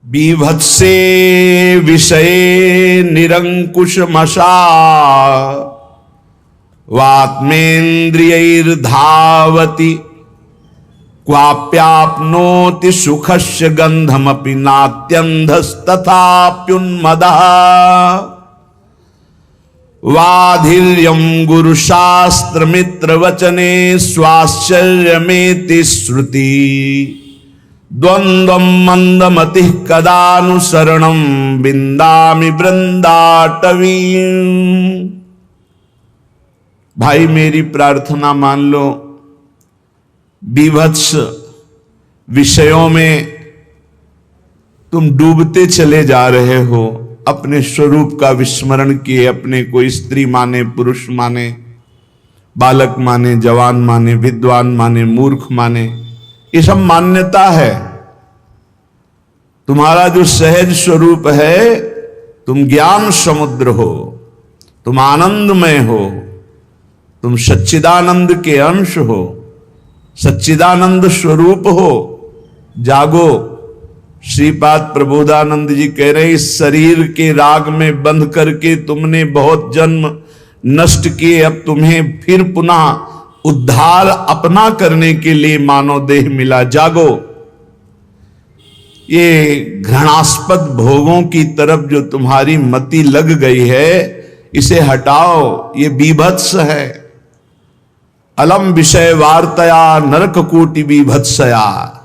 बीभत्से विषये निरंकुश मशा वात्मेन्द्रियैर्धावति क्वाप्याप्नोति सुखस्य गंधमपि नात्यन्धस्तथाप्युन्मदः वाधीर्यं गुरुशास्त्रमित्रवचने स्वाश्चर्यमेति श्रुति द्वंद्वं मंदमतिः कदानुसरणं बिंदामि वृंदाटवीं। भाई मेरी प्रार्थना मान लो, बीभत्स विषयों में तुम डूबते चले जा रहे हो, अपने स्वरूप का विस्मरण किए, अपने को स्त्री माने, पुरुष माने, बालक माने, जवान माने, विद्वान माने, मूर्ख माने, ये सब मान्यता है। तुम्हारा जो सहज स्वरूप है, तुम ज्ञान समुद्र हो, तुम आनंदमय हो, तुम सच्चिदानंद के अंश हो, सच्चिदानंद स्वरूप हो। जागो। श्रीपाद प्रबोधानंद जी कह रहे, इस शरीर के राग में बंध करके तुमने बहुत जन्म नष्ट किए, अब तुम्हें फिर पुनः उद्धार अपना करने के लिए मानव देह मिला। जागो। ये घृणास्पद भोगों की तरफ जो तुम्हारी मति लग गई है, इसे हटाओ। ये बीभत्स है। अलम विषय वार्तया नरक कोटि बीभत्सया।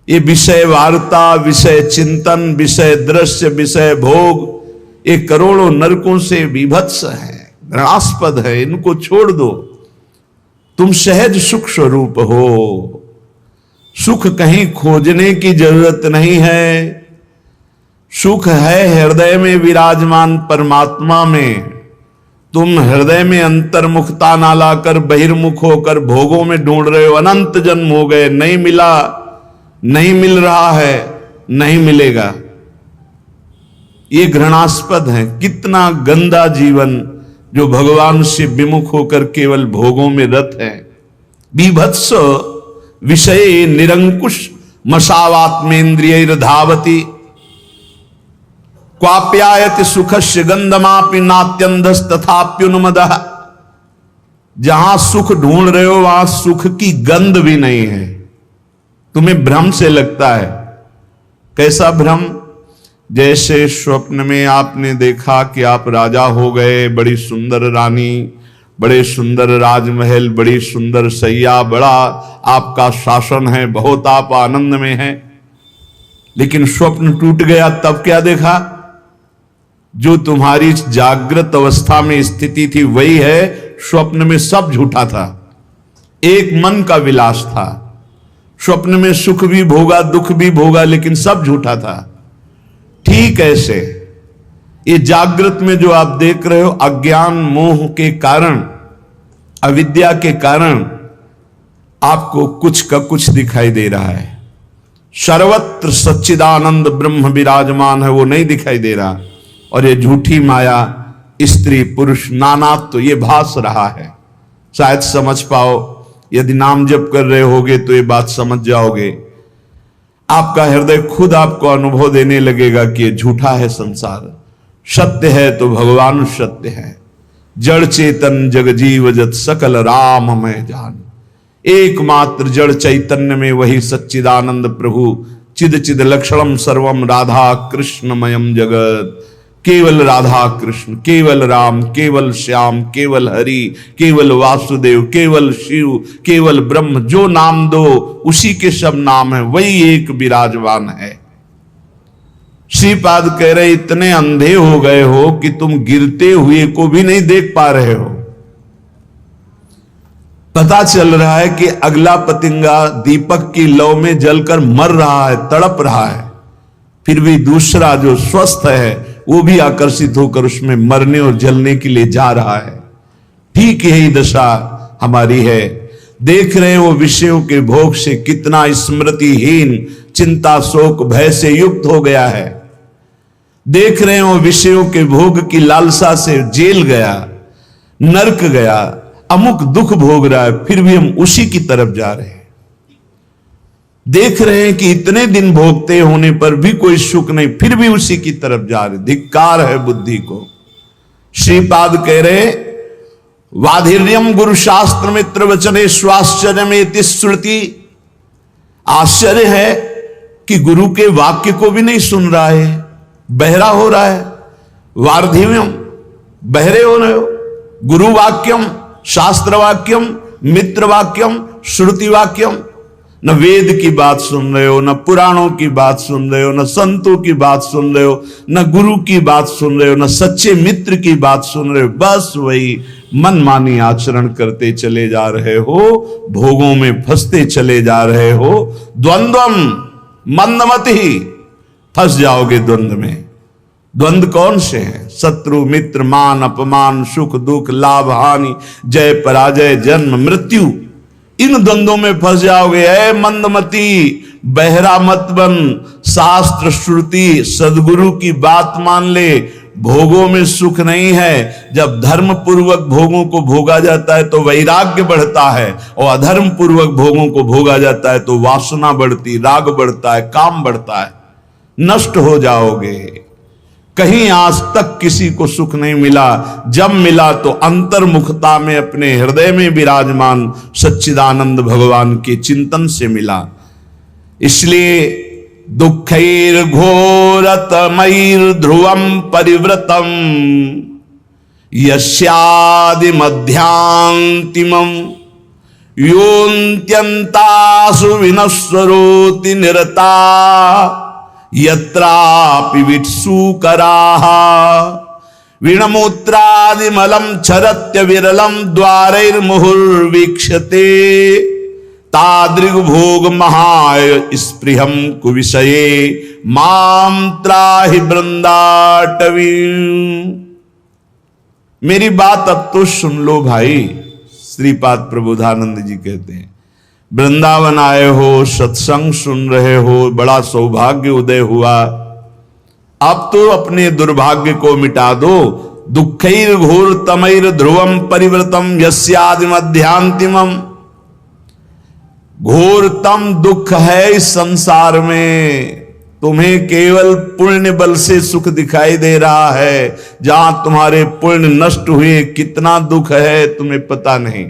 ये विषय वार्ता, विषय चिंतन, विषय दृश्य, विषय भोग, ये करोड़ों नरकों से बीभत्स है, घृणास्पद है। इनको छोड़ दो। तुम सहज सुख स्वरूप हो। सुख कहीं खोजने की जरूरत नहीं है। सुख है हृदय में विराजमान परमात्मा में। तुम हृदय में अंतर्मुखता ना लाकर बहिर्मुख होकर भोगों में ढूंढ रहे हो। अनंत जन्म हो गए, नहीं मिला, नहीं मिल रहा है, नहीं मिलेगा। ये घृणास्पद है। कितना गंदा जीवन जो भगवान से विमुख होकर केवल भोगों में रत है। बीभत्स विषये निरंकुश मशावात्मेन्द्रियैर्धावति क्वाप्यायति सुखस्य गंधमापि नात्यन्धस्तथाप्युन्मदः। जहां सुख ढूंढ रहे हो वहां सुख की गंध भी नहीं है। तुम्हें भ्रम से लगता है। कैसा भ्रम? जैसे स्वप्न में आपने देखा कि आप राजा हो गए, बड़ी सुंदर रानी, बड़े सुंदर राजमहल, बड़ी सुंदर सैया, बड़ा आपका शासन है, बहुत आप आनंद में हैं। लेकिन स्वप्न टूट गया, तब क्या देखा? जो तुम्हारी जागृत अवस्था में स्थिति थी वही है, स्वप्न में सब झूठा था। एक मन का विलास था। स्वप्न में सुख भी भोगा, दुख भी भोगा, लेकिन सब झूठा था। ठीक ऐसे ये जागृत में जो आप देख रहे हो, अज्ञान मोह के कारण, अविद्या के कारण आपको कुछ का कुछ दिखाई दे रहा है। सर्वत्र सच्चिदानंद ब्रह्म विराजमान है, वो नहीं दिखाई दे रहा। और ये झूठी माया, स्त्री पुरुष नानात्व, तो ये भास रहा है। शायद समझ पाओ। यदि नाम जप कर रहे होगे तो ये बात समझ जाओगे। आपका हृदय खुद आपको अनुभव देने लगेगा कि ये झूठा है संसार। सत्य है तो भगवान सत्य है। जड़ चेतन जग जीव जत सकल राम मैं जान। एकमात्र जड़ चैतन्य में वही सच्चिदानंद प्रभु चिद चिद लक्षणम सर्वम राधा कृष्णमयम जगत। केवल राधा कृष्ण, केवल राम, केवल श्याम, केवल हरि, केवल वासुदेव, केवल शिव, केवल ब्रह्म। जो नाम दो उसी के सब नाम है, वही एक विराजमान है। श्रीपाद कह रहे, इतने अंधे हो गए हो कि तुम गिरते हुए को भी नहीं देख पा रहे हो। पता चल रहा है कि अगला पतिंगा दीपक की लौ में जलकर मर रहा है, तड़प रहा है, फिर भी दूसरा जो स्वस्थ है वो भी आकर्षित होकर उसमें मरने और जलने के लिए जा रहा है। ठीक यही दशा हमारी है। देख रहे हो विषयों के भोग से कितना स्मृतिहीन, चिंता शोक भय से युक्त हो गया है। देख रहे हो विषयों के भोग की लालसा से जेल गया, नरक गया, अमुक दुख भोग रहा है, फिर भी हम उसी की तरफ जा रहे हैं। देख रहे हैं कि इतने दिन भोगते होने पर भी कोई सुख नहीं, फिर भी उसी की तरफ जा रहे। धिक्कार है बुद्धि को। श्रीपाद कह रहे, वाधिर्यम गुरु शास्त्र मित्र वचने स्वाश्चर्य में श्रुति। आश्चर्य है कि गुरु के वाक्य को भी नहीं सुन रहा है, बहरा हो रहा है। वार्धिव्यम, बहरे हो रहे हो। गुरु वाक्यम, शास्त्र वाक्यम, मित्र वाक्यम, श्रुति वाक्यम। न वेद की बात सुन रहे हो, न पुराणों की बात सुन रहे हो, न संतों की बात सुन रहे हो, न गुरु की बात सुन रहे हो, न सच्चे मित्र की बात सुन रहे हो। बस वही मनमानी आचरण करते चले जा रहे हो, भोगों में फंसते चले जा रहे हो। द्वंद्वम मंदमति, फंस जाओगे द्वंद्व में। द्वंद्व कौन से हैं? शत्रु मित्र, मान अपमान, सुख दुख, लाभ हानि, जय पराजय, जन्म मृत्यु। इन द्वंद्वों में फंस जाओगे। ऐ मंदमती, बहरा मत बन। शास्त्र श्रुति सदगुरु की बात मान ले। भोगों में सुख नहीं है। जब धर्म पूर्वक भोगों को भोगा जाता है तो वैराग्य बढ़ता है, और अधर्म पूर्वक भोगों को भोगा जाता है तो वासना बढ़ती, राग बढ़ता है, काम बढ़ता है। नष्ट हो जाओगे। कहीं आज तक किसी को सुख नहीं मिला। जब मिला तो अंतर्मुखता में अपने हृदय में विराजमान सच्चिदानंद भगवान के चिंतन से मिला। इसलिए दुःखैर घोरतमैर ध्रुवम परिव्रतम यस्यादि मध्यांतिमं योऽन्त्यन्तासु विनश्वरोति निरता यत्रापि विट्सूकराः वीणमूत्रादिमलं क्षरत्य विरलं द्वारैर्मुहुर्वीक्षते तादृग्भोग महाय स्पृहं कुविषये मां त्राहि वृंदाटवी। मेरी बात अब तो सुन लो भाई। श्रीपाद प्रबोधानंद जी कहते हैं, वृंदावन आए हो, सत्संग सुन रहे हो, बड़ा सौभाग्य उदय हुआ। अब तो अपने दुर्भाग्य को मिटा दो। दुःखैर घोर तमैर ध्रुवम परिव्रतम यस्यादि मध्यांतिमम। घोरतम दुख है इस संसार में। तुम्हें केवल पुण्य बल से सुख दिखाई दे रहा है। जहां तुम्हारे पुण्य नष्ट हुए कितना दुख है तुम्हें पता नहीं।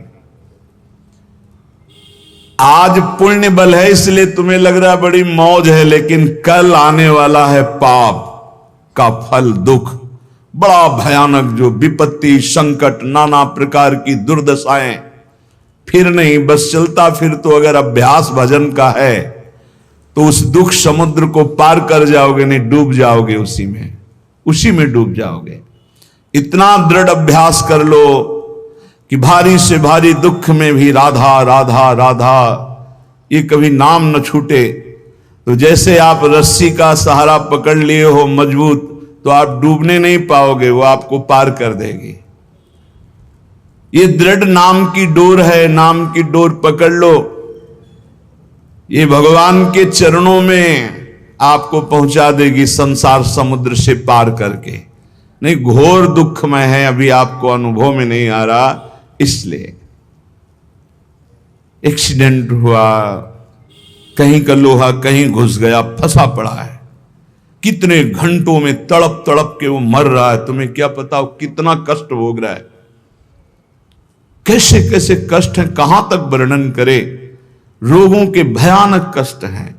आज पुण्य बल है इसलिए तुम्हें लग रहा है बड़ी मौज है, लेकिन कल आने वाला है पाप का फल, दुख बड़ा भयानक, जो विपत्ति, संकट, नाना प्रकार की दुर्दशाएं। फिर नहीं, बस चलता फिर तो अगर अभ्यास भजन का है तो उस दुख समुद्र को पार कर जाओगे, नहीं डूब जाओगे उसी में डूब जाओगे। इतना दृढ़ अभ्यास कर लो कि भारी से भारी दुख में भी राधा राधा राधा ये कभी नाम न छूटे। तो जैसे आप रस्सी का सहारा पकड़ लिए हो मजबूत, तो आप डूबने नहीं पाओगे, वो आपको पार कर देगी। ये दृढ़ नाम की डोर है, नाम की डोर पकड़ लो। ये भगवान के चरणों में आपको पहुंचा देगी संसार समुद्र से पार करके। नहीं, घोर दुख में है, अभी आपको अनुभव में नहीं आ रहा। इसलिए एक्सीडेंट हुआ, कहीं का लोहा कहीं घुस गया, फंसा पड़ा है, कितने घंटों में तड़प तड़प के वो मर रहा है। तुम्हें क्या पता कितना कष्ट भोग रहा है, कैसे कैसे कष्ट है, कहां तक वर्णन करे। रोगों के भयानक कष्ट हैं।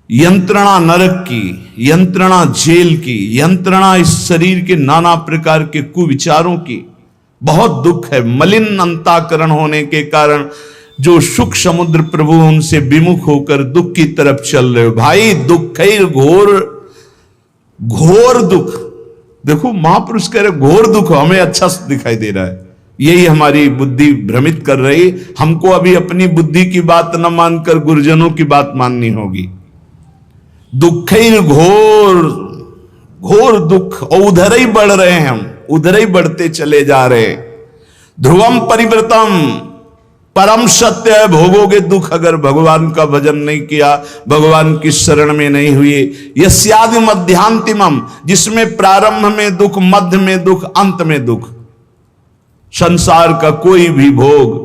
यंत्रणा नरक की, यंत्रणा जेल की, यंत्रणा इस शरीर के नाना प्रकार के कुविचारों की। बहुत दुख है। मलिन अंताकरण होने के कारण जो सुख समुद्र प्रभु उनसे विमुख होकर दुख की तरफ चल रहे हो। भाई दुःखैर घोर, घोर दुख। देखो महापुरुष कह रहे घोर दुख, हमें अच्छा दिखाई दे रहा है। यही हमारी बुद्धि भ्रमित कर रही। हमको अभी अपनी बुद्धि की बात न मानकर गुरुजनों की बात माननी होगी। दुःखैर घोर, घोर दुख, और उधर ही बढ़ रहे हैं हम, उधर ही बढ़ते चले जा रहे। ध्रुवम परिव्रतम, परम सत्य है, भोगोगे दुख अगर भगवान का भजन नहीं किया, भगवान की शरण में नहीं हुए। यस्यादि मध्यांतिमम, जिसमें प्रारंभ में दुख, मध्य में दुख, अंत में दुख। संसार का कोई भी भोग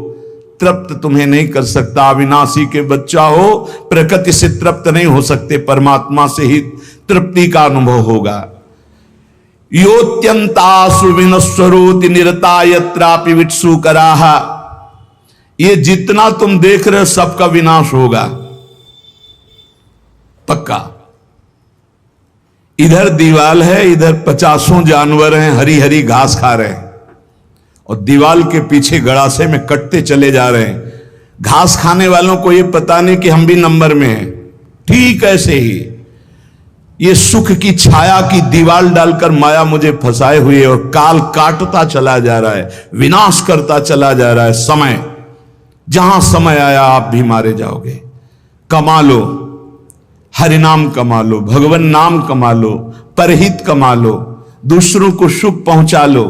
तृप्त तुम्हें नहीं कर सकता। अविनाशी के बच्चा हो, प्रकृति से तृप्त नहीं हो सकते, परमात्मा से ही तृप्ति का अनुभव होगा। योत्यंतासु विनश्वरोति निरता यत्रापि वित्सुकराः, ये जितना तुम देख रहे हो सबका विनाश होगा पक्का। इधर दीवाल है, इधर 50 जानवर हैं, हरी हरी घास खा रहे हैं, और दीवाल के पीछे गड़ासे में कटते चले जा रहे हैं। घास खाने वालों को यह पता नहीं कि हम भी नंबर में हैं। ठीक ऐसे ही ये सुख की छाया की दीवाल डालकर माया मुझे फंसाए हुई है, और काल काटता चला जा रहा है, विनाश करता चला जा रहा है। समय, जहां समय आया आप भी मारे जाओगे। कमा लो, हरिनाम कमा लो, भगवान नाम कमा लो, परहित कमा लो, दूसरों को सुख पहुंचा लो,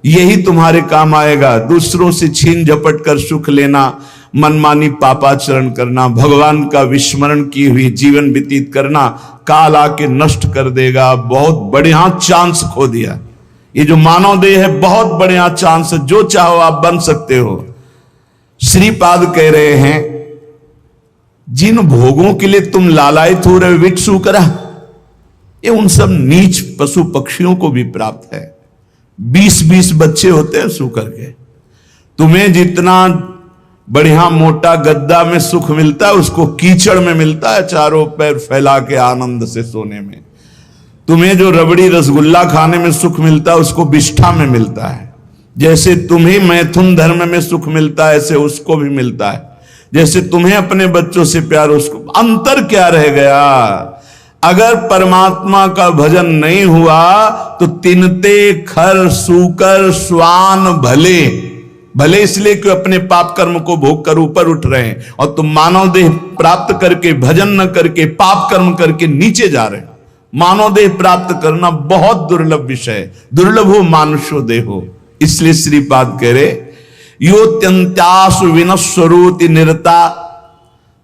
यही तुम्हारे काम आएगा। दूसरों से छीन झपट कर सुख लेना, मनमानी पापाचरण करना, भगवान का विस्मरण किए हुए जीवन व्यतीत करना, काल आके नष्ट कर देगा। बहुत बढ़िया चांस खो दिया। ये जो मानव देह है बहुत बढ़िया चांस है, जो चाहो आप बन सकते हो। श्रीपाद कह रहे हैं जिन भोगों के लिए तुम लालायित हो रहे हो वित्सुकरा, ये उन सब नीच पशु पक्षियों को भी प्राप्त है। 20-20 बच्चे होते हैं सूकर के। तुम्हें जितना बढ़िया मोटा गद्दा में सुख मिलता है उसको कीचड़ में मिलता है, चारों पैर फैला के आनंद से सोने में। तुम्हें जो रबड़ी रसगुल्ला खाने में सुख मिलता है उसको विष्ठा में मिलता है। जैसे तुम्हें मैथुन धर्म में सुख मिलता है ऐसे उसको भी मिलता है। जैसे तुम्हें अपने बच्चों से प्यार, उसको अंतर क्या रह गया? अगर परमात्मा का भजन नहीं हुआ तो तिनते खर सूकर स्वान भले भले इसलिए कि अपने पाप कर्म को भोग कर ऊपर उठ रहे हैं, और तुम मानव देह प्राप्त करके भजन न करके पाप कर्म करके नीचे जा रहे हो। मानव देह प्राप्त करना बहुत दुर्लभ विषय, दुर्लभ हो मानुष्यो देहो। इसलिए श्रीपाद कह रहे योत्यंत्यासु विनश्वरोति निरता,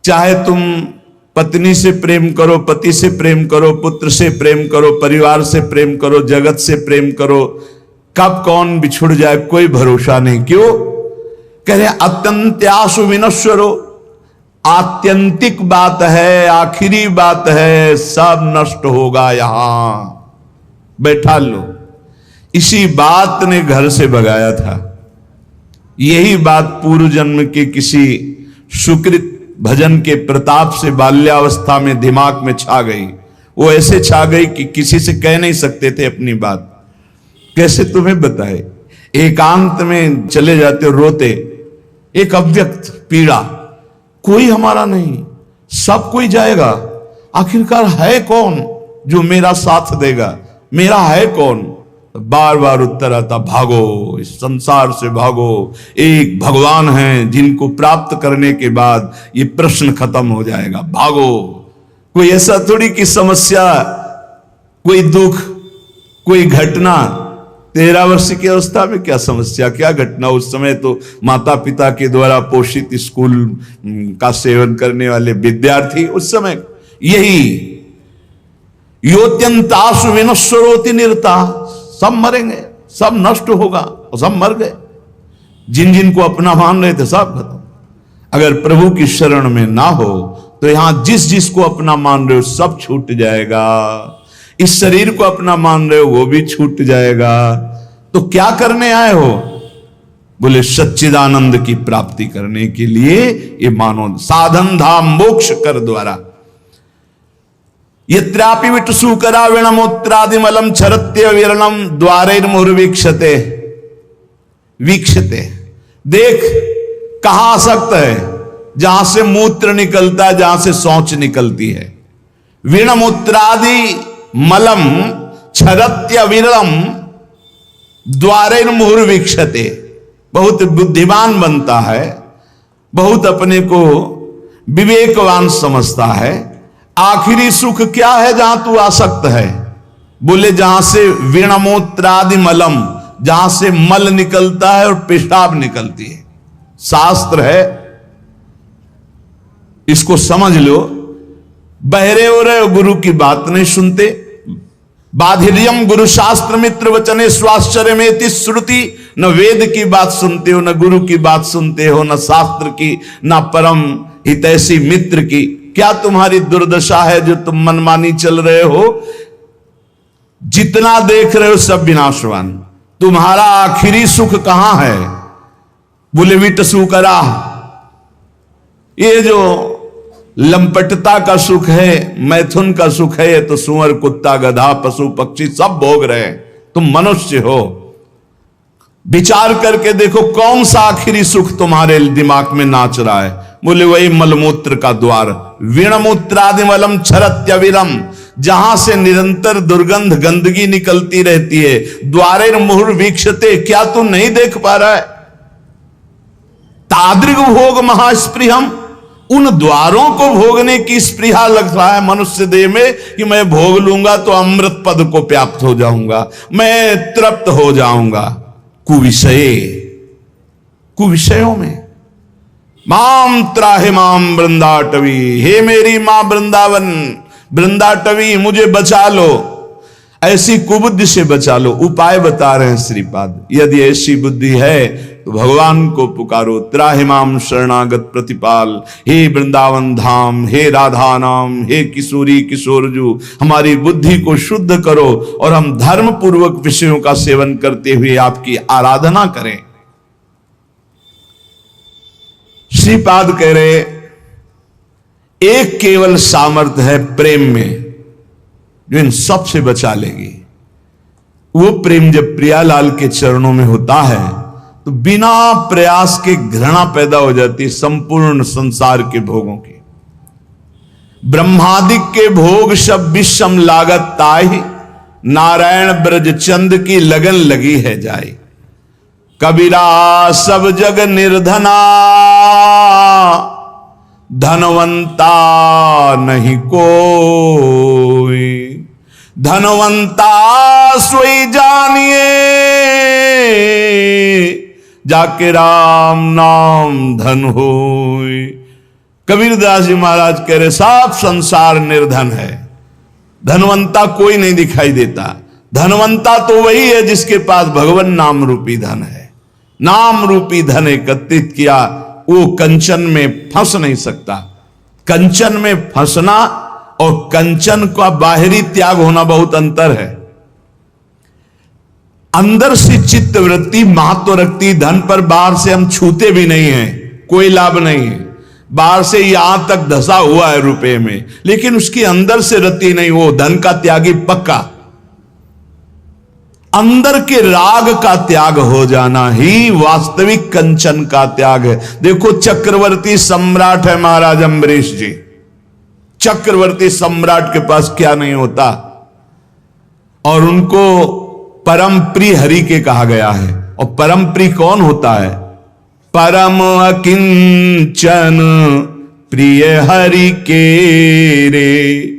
चाहे तुम पत्नी से प्रेम करो, पति से प्रेम करो, पुत्र से प्रेम करो, परिवार से प्रेम करो, जगत से प्रेम करो, कब कौन बिछुड़ जाए कोई भरोसा नहीं। क्यों कह रहे अत्यंत्यासु विनश्वरो, आत्यंतिक बात है, आखिरी बात है, सब नष्ट होगा। यहां बैठा लो। इसी बात ने घर से भगाया था। यही बात पूर्व जन्म के किसी सुकृत भजन के प्रताप से बाल्यावस्था में दिमाग में छा गई। वो ऐसे छा गई कि किसी से कह नहीं सकते थे अपनी बात। कैसे तुम्हें बताए? एकांत में चले जाते रोते, एक अव्यक्त पीड़ा, कोई हमारा नहीं, सब कोई जाएगा, आखिरकार है कौन जो मेरा साथ देगा? मेरा है कौन? बार बार उत्तर आता भागो, इस संसार से भागो। एक भगवान हैं जिनको प्राप्त करने के बाद ये प्रश्न खत्म हो जाएगा। भागो। कोई ऐसा थोड़ी कि समस्या, कोई दुख, कोई घटना। 13 वर्ष की अवस्था में क्या समस्या, क्या घटना? उस समय तो माता पिता के द्वारा पोषित स्कूल का सेवन करने वाले विद्यार्थी, उस समय यही योत्यंतासु विनश्वरोति निरता, सब मरेंगे, सब नष्ट होगा, और सब मर गए। जिन जिन को अपना मान रहे थे सब खत्म। अगर प्रभु की शरण में ना हो तो यहां जिस जिस को अपना मान रहे हो सब छूट जाएगा। इस शरीर को अपना मान रहे हो वो भी छूट जाएगा। तो क्या करने आए हो? बोले सच्चिदानंद की प्राप्ति करने के लिए ये मानो साधन धाम मोक्ष कर द्वारा। यत्रापि विटसूकरा विणमूत्रादिमलम छरत्य विरणम द्वारैर्मुहुर्वीक्षते। वीक्षते, देख कहां आसक्त है? जहां से मूत्र निकलता है, जहां से शौच निकलती है। विणमूत्रादि मलम छरत्य विरणम द्वारैर्मुहुर्वीक्षते। बहुत बुद्धिमान बनता है, बहुत अपने को विवेकवान समझता है। आखिरी सुख क्या है जहां तू आसक्त है? बोले जहां से विणमूत्रादि मलम, जहां से मल निकलता है और पेशाब निकलती है। शास्त्र है, इसको समझ लो। बहरे हो रहे हो, गुरु की बात नहीं सुनते, बाधिर्यम गुरु शास्त्र मित्र वचने स्वाश्चर्य में श्रुति। न वेद की बात सुनते हो, न गुरु की बात सुनते हो, न शास्त्र की, न परम हितैषी मित्र की। क्या तुम्हारी दुर्दशा है जो तुम मनमानी चल रहे हो? जितना देख रहे हो सब विनाशवान। तुम्हारा आखिरी सुख कहां है? बोले विटसु करा। ये जो लंपटता का सुख है, मैथुन का सुख है, ये तो सुअर कुत्ता गधा पशु पक्षी सब भोग रहे हैं। तुम मनुष्य हो, विचार करके देखो कौन सा आखिरी सुख तुम्हारे दिमाग में नाच रहा है। बोले वही मलमूत्र का द्वार। वीणमूत्रादि मलम क्षरत्यविरम, जहां से निरंतर दुर्गंध गंदगी निकलती रहती है। द्वारे मुहुर वीक्षते, क्या तू नहीं देख पा रहा है? तादृग भोग महास्पृहम, उन द्वारों को भोगने की स्पृहा लग रहा है मनुष्य देह में कि मैं भोग लूंगा तो अमृत पद को प्राप्त हो जाऊंगा, मैं तृप्त हो जाऊंगा। कुविषयों में माम त्राहे माम वृंदाटवी, हे मेरी मां वृंदावन वृंदाटवी, मुझे बचा लो, ऐसी कुबुद्धि से बचा लो। उपाय बता रहे हैं श्रीपाद। यदि ऐसी बुद्धि है तो भगवान को पुकारो। त्राहिमाम शरणागत प्रतिपाल, हे वृंदावन धाम, हे राधा नाम, हे किशोरी किशोरजू, हमारी बुद्धि को शुद्ध करो और हम धर्म पूर्वक विषयों का सेवन करते हुए आपकी आराधना करें। श्रीपाद कह रहे एक केवल सामर्थ्य है प्रेम में जो इन सब से बचा लेगी। वो प्रेम जब प्रियालाल के चरणों में होता है तो बिना प्रयास के घृणा पैदा हो जाती है संपूर्ण संसार के भोगों की। ब्रह्मादिक के भोग सब विषम लागत ताहि, नारायण ब्रज चंद की लगन लगी है जाए। कबीरा सब जग निर्धना, धनवंता नहीं कोई, धनवंता सोई जानिए, जाके राम नाम धन होय। कबीरदास जी महाराज कह रहे सब संसार निर्धन है, धनवंता कोई नहीं दिखाई देता। धनवंता तो वही है जिसके पास भगवान नाम रूपी धन है। नाम रूपी धन एकत्रित किया, वो कंचन में फंस नहीं सकता। कंचन में फंसना और कंचन का बाहरी त्याग होना बहुत अंतर है। अंदर से चित्त वृत्ति महत्व रखती धन पर, बाहर से हम छूते भी नहीं हैं, कोई लाभ नहीं है। बाहर से यहां तक धसा हुआ है रुपए में, लेकिन उसकी अंदर से रति नहीं, वो धन का त्यागी पक्का। अंदर के राग का त्याग हो जाना ही वास्तविक कंचन का त्याग है। देखो चक्रवर्ती सम्राट है महाराज अम्बरीश जी। चक्रवर्ती सम्राट के पास क्या नहीं होता, और उनको परम प्रिय हरि के कहा गया है। और परम प्रिय कौन होता है? परम अकिंचन प्रिय हरि के रे,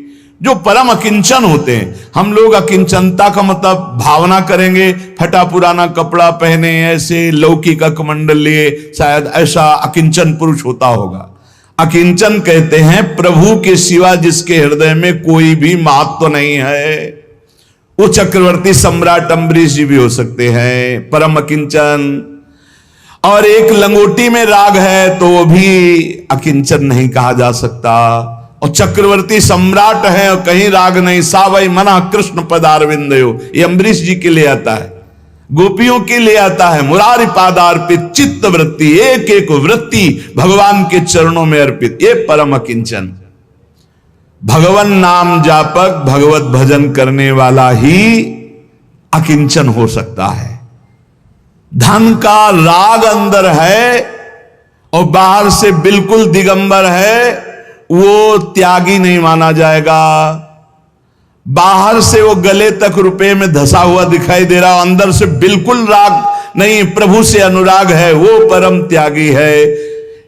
जो परम अकिंचन होते हैं। हम लोग अकिंचनता का मतलब भावना करेंगे, फटा पुराना कपड़ा पहने, ऐसे लौकिक अकमंडल लिए, शायद ऐसा अकिंचन पुरुष होता होगा। अकिंचन कहते हैं प्रभु के सिवा जिसके हृदय में कोई भी महत्व नहीं है। वो चक्रवर्ती सम्राट अम्बरीश जी भी हो सकते हैं, परम अकिंचन। और एक लंगोटी में राग है तो वो भी अकिंचन नहीं कहा जा सकता। और चक्रवर्ती सम्राट है और कहीं राग नहीं। सावई मना कृष्ण पदारविंदयो, ये अम्बरीश जी के लिए आता है, गोपियों के लिए आता है। मुरारी पादार्पित चित्त वृत्ति, एक एक वृत्ति भगवान के चरणों में अर्पित, ये परम अकिंचन। भगवान नाम जापक, भगवत भजन करने वाला ही अकिंचन हो सकता है। धन का राग अंदर है और बाहर से बिल्कुल दिगंबर है, वो त्यागी नहीं माना जाएगा। बाहर से वो गले तक रुपए में धसा हुआ दिखाई दे रहा, अंदर से बिल्कुल राग नहीं, प्रभु से अनुराग है, वो परम त्यागी है।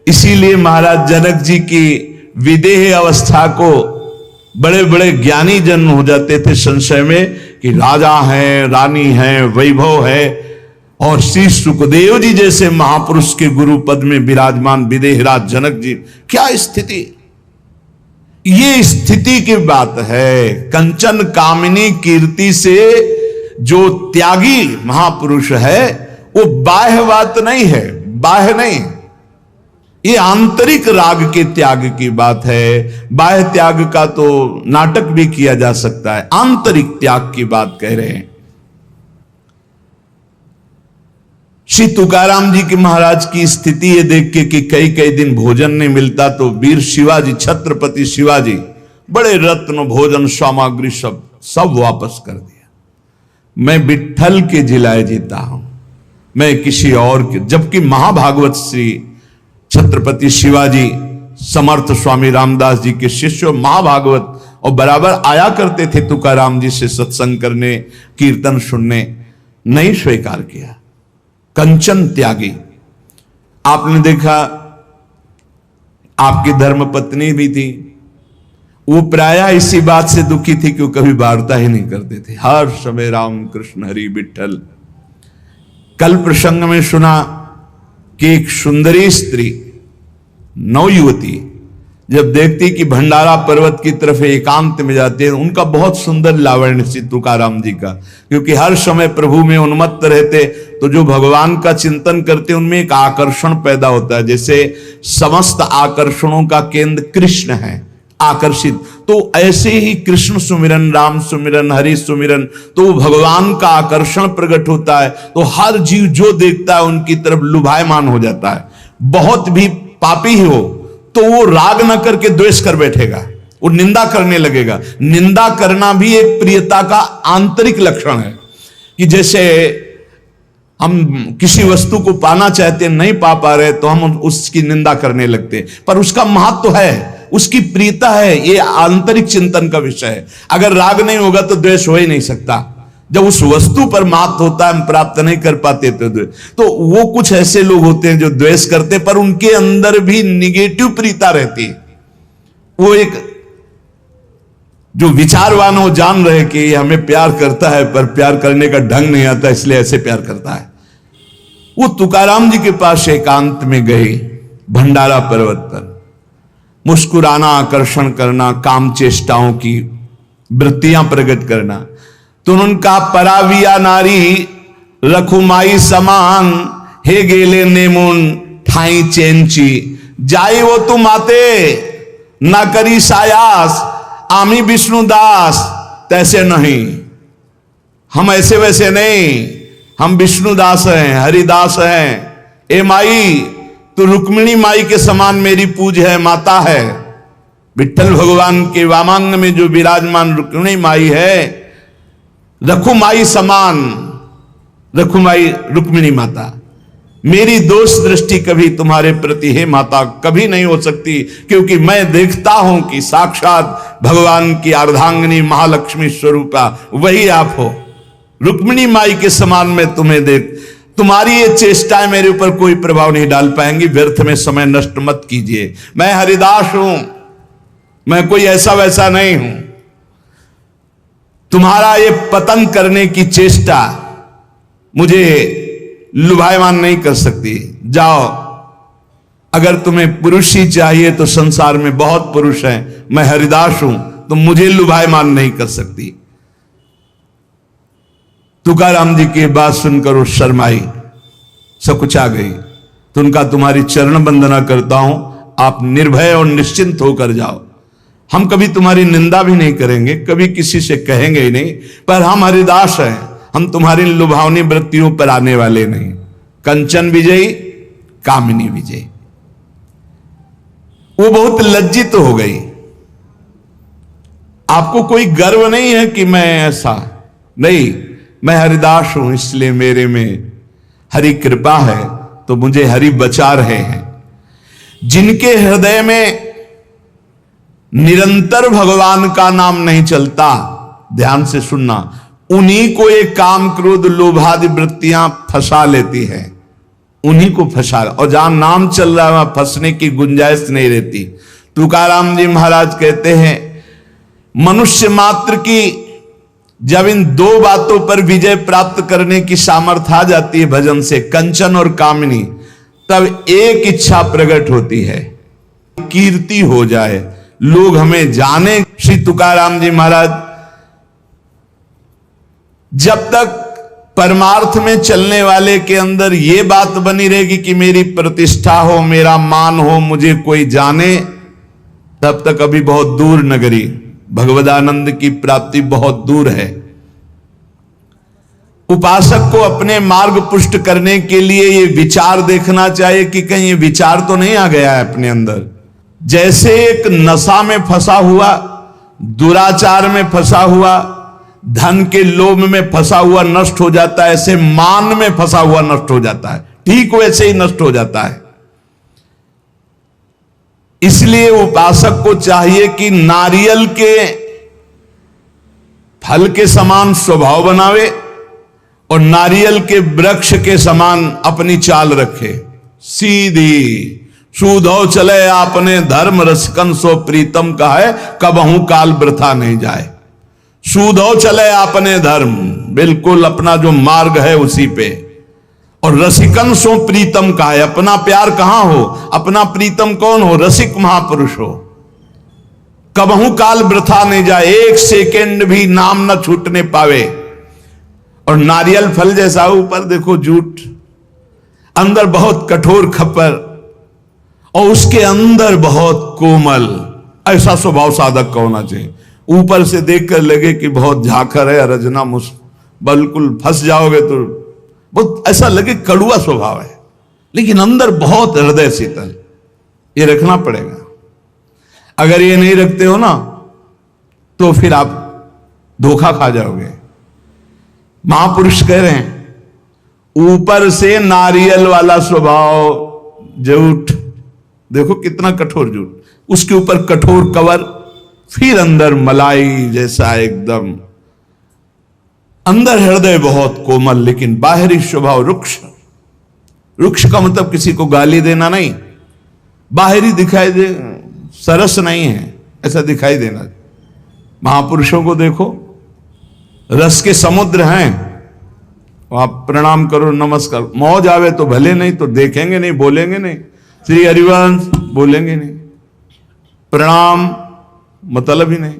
इसीलिए महाराज जनक जी की विदेह अवस्था को बड़े बड़े ज्ञानी जन हो जाते थे संशय में कि राजा हैं, रानी हैं, वैभव है। और श्री सुखदेव जी जैसे महापुरुष के गुरु पद में विराजमान विदेहराज जनक जी, क्या स्थिति! ये स्थिति की बात है। कंचन कामिनी कीर्ति से जो त्यागी महापुरुष है वो बाह्य बात नहीं है, बाह्य नहीं, ये आंतरिक राग के त्याग की बात है। बाह्य त्याग का तो नाटक भी किया जा सकता है, आंतरिक त्याग की बात कह रहे हैं। श्री तुकाराम जी की महाराज की स्थिति ये देख के कि कई कई दिन भोजन नहीं मिलता, तो वीर शिवाजी, छत्रपति शिवाजी बड़े रत्न भोजन सामग्री सब वापस कर दिया। मैं विट्ठल के जिलाए जीता हूं, मैं किसी और के। जबकि महाभागवत श्री छत्रपति शिवाजी समर्थ स्वामी रामदास जी के शिष्य महाभागवत और बराबर आया करते थे तुकाराम जी से सत्संग करने, कीर्तन सुनने, नहीं स्वीकार किया। कंचन त्यागी। आपने देखा आपकी धर्म पत्नी भी थी, वो प्रायः इसी बात से दुखी थी कि वो कभी वार्ता ही नहीं करते थे, हर समय राम कृष्ण हरि विठ्ठल। कल प्रसंग में सुना कि एक सुंदरी स्त्री, नवयुवती, जब देखती कि भंडारा पर्वत की तरफ एकांत में जाते हैं, उनका बहुत सुंदर लावण्य श्री तुकाराम जी का, क्योंकि हर समय प्रभु में उन्मत्त रहते, तो जो भगवान का चिंतन करते उनमें एक आकर्षण पैदा होता है। जैसे समस्त आकर्षणों का केंद्र कृष्ण है, आकर्षित, तो ऐसे ही कृष्ण सुमिरन, राम सुमिरन, हरि सुमिरन, तो भगवान का आकर्षण प्रकट होता है। तो हर जीव जो देखता है उनकी तरफ लुभायमान हो जाता है। बहुत भी पापी ही हो तो वो राग न करके द्वेष कर बैठेगा, वो निंदा करने लगेगा। निंदा करना भी एक प्रियता का आंतरिक लक्षण है। कि जैसे हम किसी वस्तु को पाना चाहते हैं, नहीं पा रहे, तो हम उसकी निंदा करने लगते हैं, पर उसका महत्व है, उसकी प्रियता है, ये आंतरिक चिंतन का विषय है। अगर राग नहीं होगा तो द्वेष हो ही नहीं सकता। जब उस वस्तु पर महत्व होता है, हम प्राप्त नहीं कर पाते तो वो कुछ ऐसे लोग होते हैं जो द्वेष करते, पर उनके अंदर भी निगेटिव प्रियता रहती है। वो एक जो विचारवान हो जान रहे कि ये हमें प्यार करता है, पर प्यार करने का ढंग नहीं आता, इसलिए ऐसे प्यार करता है। वो तुकाराम जी के पास एकांत में गए, भंडारा पर्वत पर, मुस्कुराना, आकर्षण करना, काम चेष्टाओं की वृत्तियां प्रकट करना। तो उन्होंने कहा, पराविया नारी रखुमाई समान, हे गेले नेमुन ठाई चेंची, जाई वो तुम आते ना करी सायास, आमी विष्णुदास तैसे नहीं। हम ऐसे वैसे नहीं, हम विष्णुदास हैं, हरिदास हैं। ए माई, तो रुक्मिणी माई के समान मेरी पूज है, माता है। विठ्ठल भगवान के वामांग में जो विराजमान रुक्मिणी माई है, रखुमाई समान, रखुमाई रुक्मिणी माता, मेरी दोष दृष्टि कभी तुम्हारे प्रति हे माता कभी नहीं हो सकती, क्योंकि मैं देखता हूं कि साक्षात भगवान की अर्धांगिनी महालक्ष्मी स्वरूपा वही आप हो। रुक्मिणी माई के समान मैं तुम्हें देख, तुम्हारी ये चेष्टाएं मेरे ऊपर कोई प्रभाव नहीं डाल पाएंगी, व्यर्थ में समय नष्ट मत कीजिए। मैं हरिदास हूं, मैं कोई ऐसा वैसा नहीं हूं। तुम्हारा ये पतन करने की चेष्टा मुझे लुभायमान नहीं कर सकती। जाओ, अगर तुम्हें पुरुष ही चाहिए तो संसार में बहुत पुरुष हैं, मैं हरिदास हूं, तो मुझे लुभायमान नहीं कर सकती। तुकाराम जी की बात सुनकर वो शर्माई, सकुचा गई। तो उनका, तुम्हारी चरण वंदना करता हूं, आप निर्भय और निश्चिंत होकर जाओ। हम कभी तुम्हारी निंदा भी नहीं करेंगे, कभी किसी से कहेंगे ही नहीं, पर हम हरिदास हैं, हम तुम्हारी लुभावनी वृत्तियों पर आने वाले नहीं। कंचन विजयी, कामिनी विजयी। वो बहुत लज्जित हो गई। आपको कोई गर्व नहीं है कि मैं ऐसा नहीं, मैं हरिदास हूं, इसलिए मेरे में हरि कृपा है, तो मुझे हरि बचा रहे हैं। जिनके हृदय में निरंतर भगवान का नाम नहीं चलता, ध्यान से सुनना, उन्हीं को ये काम क्रोध लोभादि वृत्तियां फंसा लेती है, उन्हीं को फंसा। और जहां नाम चल रहा है वहां फंसने की गुंजाइश नहीं रहती। तुकाराम जी महाराज कहते हैं, मनुष्य मात्र की जब इन दो बातों पर विजय प्राप्त करने की सामर्थ्य आ जाती है भजन से, कंचन और कामिनी, तब एक इच्छा प्रकट होती है, कीर्ति हो जाए, लोग हमें जाने। श्री तुकाराम जी महाराज, जब तक परमार्थ में चलने वाले के अंदर ये बात बनी रहेगी कि मेरी प्रतिष्ठा हो, मेरा मान हो, मुझे कोई जाने, तब तक अभी बहुत दूर नगरी, भगवदानंद की प्राप्ति बहुत दूर है। उपासक को अपने मार्ग पुष्ट करने के लिए ये विचार देखना चाहिए कि कहीं ये विचार तो नहीं आ गया है अपने अंदर। जैसे एक नशा में फंसा हुआ, दुराचार में फंसा हुआ, धन के लोभ में फंसा हुआ नष्ट हो जाता है, ऐसे मान में फंसा हुआ नष्ट हो जाता है, ठीक वैसे ही नष्ट हो जाता है। इसलिए उपासक को चाहिए कि नारियल के फल के समान स्वभाव बनावे और नारियल के वृक्ष के समान अपनी चाल रखे, सीधी। सूधो चले आपने धर्म, रसिकन सो प्रीतम का है, कबहू काल वृथा नहीं जाए। सूधो चले आपने धर्म, बिल्कुल अपना जो मार्ग है उसी पे। और रसिकन सो प्रीतम का है, अपना प्यार कहां हो, अपना प्रीतम कौन हो, रसिक महापुरुष हो। कबहू काल वृथा नहीं जाए, एक सेकेंड भी नाम न छूटने पावे। और नारियल फल जैसा, ऊपर देखो जूट, अंदर बहुत कठोर खप्पर, और उसके अंदर बहुत कोमल। ऐसा स्वभाव साधक का होना चाहिए। ऊपर से देखकर लगे कि बहुत झाखर है, रजना मुस, बिल्कुल फंस जाओगे तो बहुत ऐसा लगे कड़ुआ स्वभाव है, लेकिन अंदर बहुत हृदय शीतल। ये रखना पड़ेगा। अगर ये नहीं रखते हो ना तो फिर आप धोखा खा जाओगे। महापुरुष कह रहे हैं ऊपर से नारियल वाला स्वभाव, जूट देखो कितना कठोर जूट, उसके ऊपर कठोर कवर, फिर अंदर मलाई जैसा एकदम, अंदर हृदय बहुत कोमल, लेकिन बाहरी स्वभाव रुक्ष। रुक्ष का मतलब किसी को गाली देना नहीं, बाहरी दिखाई दे, सरस नहीं है ऐसा दिखाई देना। महापुरुषों को देखो, रस के समुद्र हैं, आप प्रणाम करो, नमस्कार, मौज आवे तो भले, नहीं तो देखेंगे नहीं, बोलेंगे नहीं, श्री हरिवंश बोलेंगे नहीं, प्रणाम मतलब ही नहीं,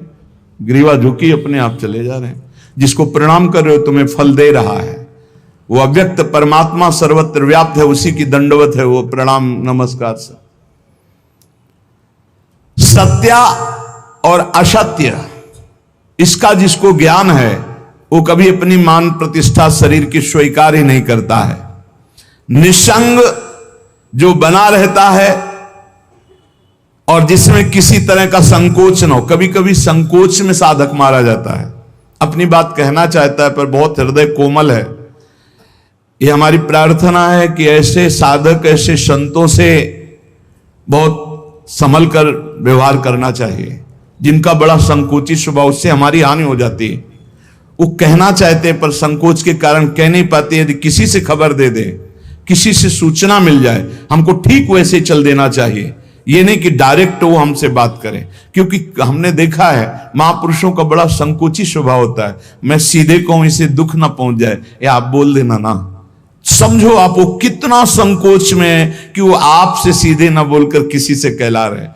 ग्रीवा झुकी अपने आप चले जा रहे हैं। जिसको प्रणाम कर रहे हो तुम्हें फल दे रहा है, वो अव्यक्त परमात्मा सर्वत्र व्याप्त है, उसी की दंडवत है वो प्रणाम नमस्कार से। सत्य और असत्य इसका जिसको ज्ञान है वो कभी अपनी मान प्रतिष्ठा शरीर की स्वीकार ही नहीं करता है। निसंग जो बना रहता है और जिसमें किसी तरह का संकोच न हो, कभी कभी संकोच में साधक मारा जाता है, अपनी बात कहना चाहता है पर बहुत हृदय कोमल है। ये हमारी प्रार्थना है कि ऐसे साधक, ऐसे संतों से बहुत संभल कर व्यवहार करना चाहिए। जिनका बड़ा संकोची स्वभाव, उससे हमारी हानि हो जाती है। वो कहना चाहते हैं पर संकोच के कारण कह नहीं पाते। यदि किसी से खबर दे दे, किसी से सूचना मिल जाए, हमको ठीक वैसे चल देना चाहिए। ये नहीं कि डायरेक्ट वो हमसे बात करें, क्योंकि हमने देखा है महापुरुषों का बड़ा संकोची स्वभाव होता है। मैं सीधे कहूं इसे दुख ना पहुंच जाए, या आप बोल देना ना, समझो आप वो कितना संकोच में है कि वो आपसे सीधे ना बोलकर किसी से कहला रहे हैं।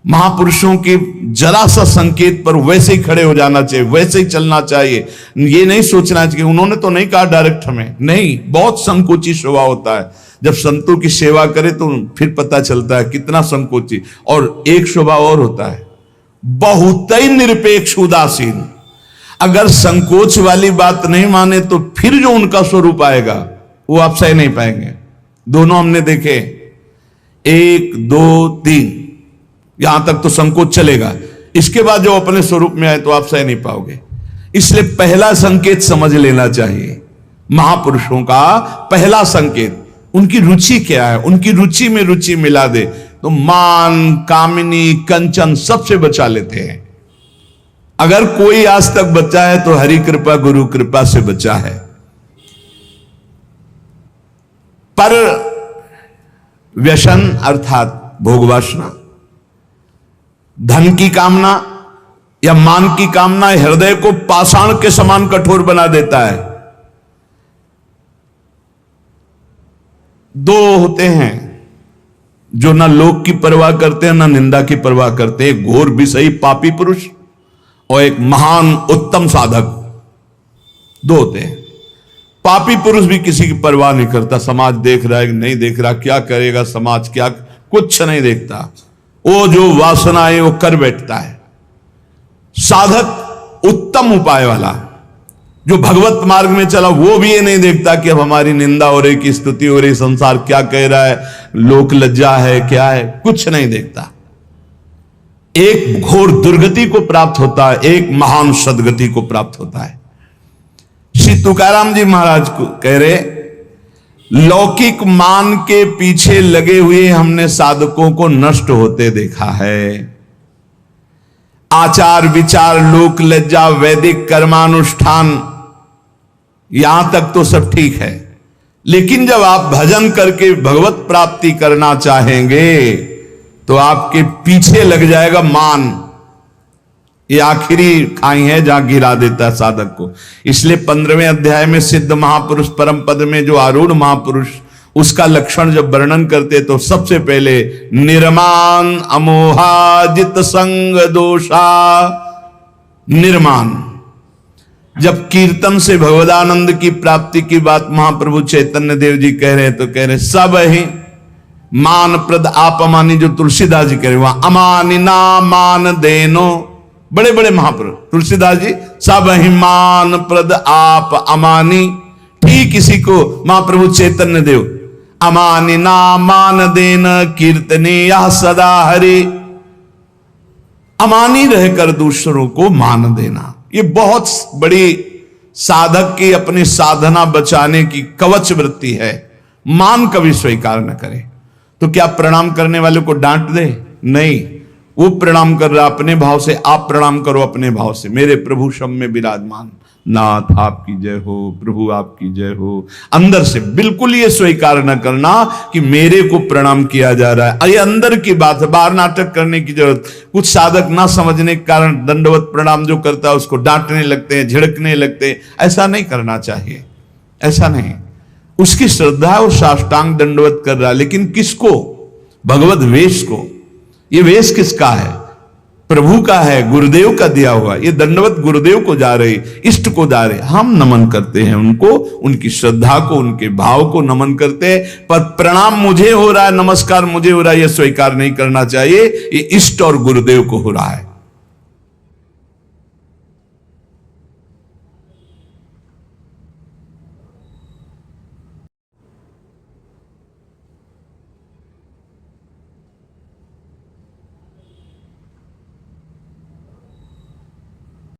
महापुरुषों के जरा सा संकेत पर वैसे ही खड़े हो जाना चाहिए, वैसे ही चलना चाहिए। ये नहीं सोचना चाहिए उन्होंने तो नहीं कहा डायरेक्ट हमें, नहीं, बहुत संकोची स्वभाव होता है। जब संतों की सेवा करे तो फिर पता चलता है कितना संकोची। और एक स्वभाव और होता है, बहुत ही निरपेक्ष उदासीन। अगर संकोच वाली बात नहीं माने तो फिर जो उनका स्वरूप आएगा वो आप सह नहीं पाएंगे। दोनों हमने देखे, 1 2 3, यहां तक तो संकोच चलेगा, इसके बाद जो अपने स्वरूप में आए तो आप सह नहीं पाओगे। इसलिए पहला संकेत समझ लेना चाहिए। महापुरुषों का पहला संकेत, उनकी रुचि क्या है, उनकी रुचि में रुचि मिला दे तो मान, कामिनी, कंचन सबसे बचा लेते हैं। अगर कोई आज तक बचा है तो हरि कृपा, गुरु कृपा से बचा है। पर व्यसन अर्थात भोग वासना, धन की कामना या मान की कामना हृदय को पाषाण के समान कठोर बना देता है। 2 होते हैं जो ना लोक की परवाह करते हैं ना निंदा की परवाह करते हैं, घोर विषयी पापी पुरुष और एक महान उत्तम साधक, दो होते हैं। पापी पुरुष भी किसी की परवाह नहीं करता, समाज देख रहा है कि नहीं देख रहा, क्या करेगा समाज, क्या, कुछ नहीं देखता, वो जो वासना है वो कर बैठता है। साधक उत्तम उपाय वाला जो भगवत मार्ग में चला, वो भी ये नहीं देखता कि अब हमारी निंदा हो रही, की स्तुति हो रही, संसार क्या कह रहा है, लोक लज्जा है, क्या है, कुछ नहीं देखता। एक घोर दुर्गति को प्राप्त होता है, एक महान सदगति को प्राप्त होता है। श्री तुकाराम जी महाराज को कह रहे, लौकिक मान के पीछे लगे हुए हमने साधकों को नष्ट होते देखा है। आचार विचार लोक लज्जा वैदिक कर्मानुष्ठान यहां तक तो सब ठीक है, लेकिन जब आप भजन करके भगवत प्राप्ति करना चाहेंगे तो आपके पीछे लग जाएगा मान। ये आखिरी खाई है जहां गिरा देता है साधक को। इसलिए 15वें अध्याय में सिद्ध महापुरुष परम पद में जो आरूढ़ महापुरुष, उसका लक्षण जब वर्णन करते तो सबसे पहले निर्माण अमोहाजित संग दोषा। निर्माण, जब कीर्तन से भगवदानंद की प्राप्ति की बात महाप्रभु चैतन्य देव जी कह रहे तो कह रहे सब ही मान प्रद आप अमानी, जो तुलसीदास जी कह रहे वहां अमानी ना मान देनो, बड़े बड़े महापुरुष तुलसीदास जी, सब ही मान प्रद आप अमानी। ठीक इसी को महाप्रभु चैतन्य देव अमानी ना मान देन कीर्तने या सदा हरि। अमानी रहकर दूसरों को मान देना, ये बहुत बड़ी साधक की अपनी साधना बचाने की कवच वृत्ति है। मान कभी स्वीकार न करे। तो क्या प्रणाम करने वाले को डांट दे? नहीं, वो प्रणाम कर रहा अपने भाव से, आप प्रणाम करो अपने भाव से। मेरे प्रभु शम में विराजमान नाथ आपकी जय हो, प्रभु आपकी जय हो। अंदर से बिल्कुल ये स्वीकार न करना कि मेरे को प्रणाम किया जा रहा है, ये अंदर की बात है, बाहर नाटक करने की जरूरत। कुछ साधक ना समझने के कारण दंडवत प्रणाम जो करता है उसको डांटने लगते हैं, झिड़कने लगते हैं। ऐसा नहीं करना चाहिए, ऐसा नहीं। उसकी श्रद्धा और साष्टांग दंडवत कर रहा है, लेकिन किसको? भगवत वेश को। ये वेश किसका है? प्रभु का है, गुरुदेव का दिया हुआ। ये दंडवत गुरुदेव को जा रहे, इष्ट को जा रहे। हम नमन करते हैं उनको, उनकी श्रद्धा को, उनके भाव को नमन करते हैं। पर प्रणाम मुझे हो रहा है, नमस्कार मुझे हो रहा है, यह स्वीकार नहीं करना चाहिए। ये इष्ट और गुरुदेव को हो रहा है।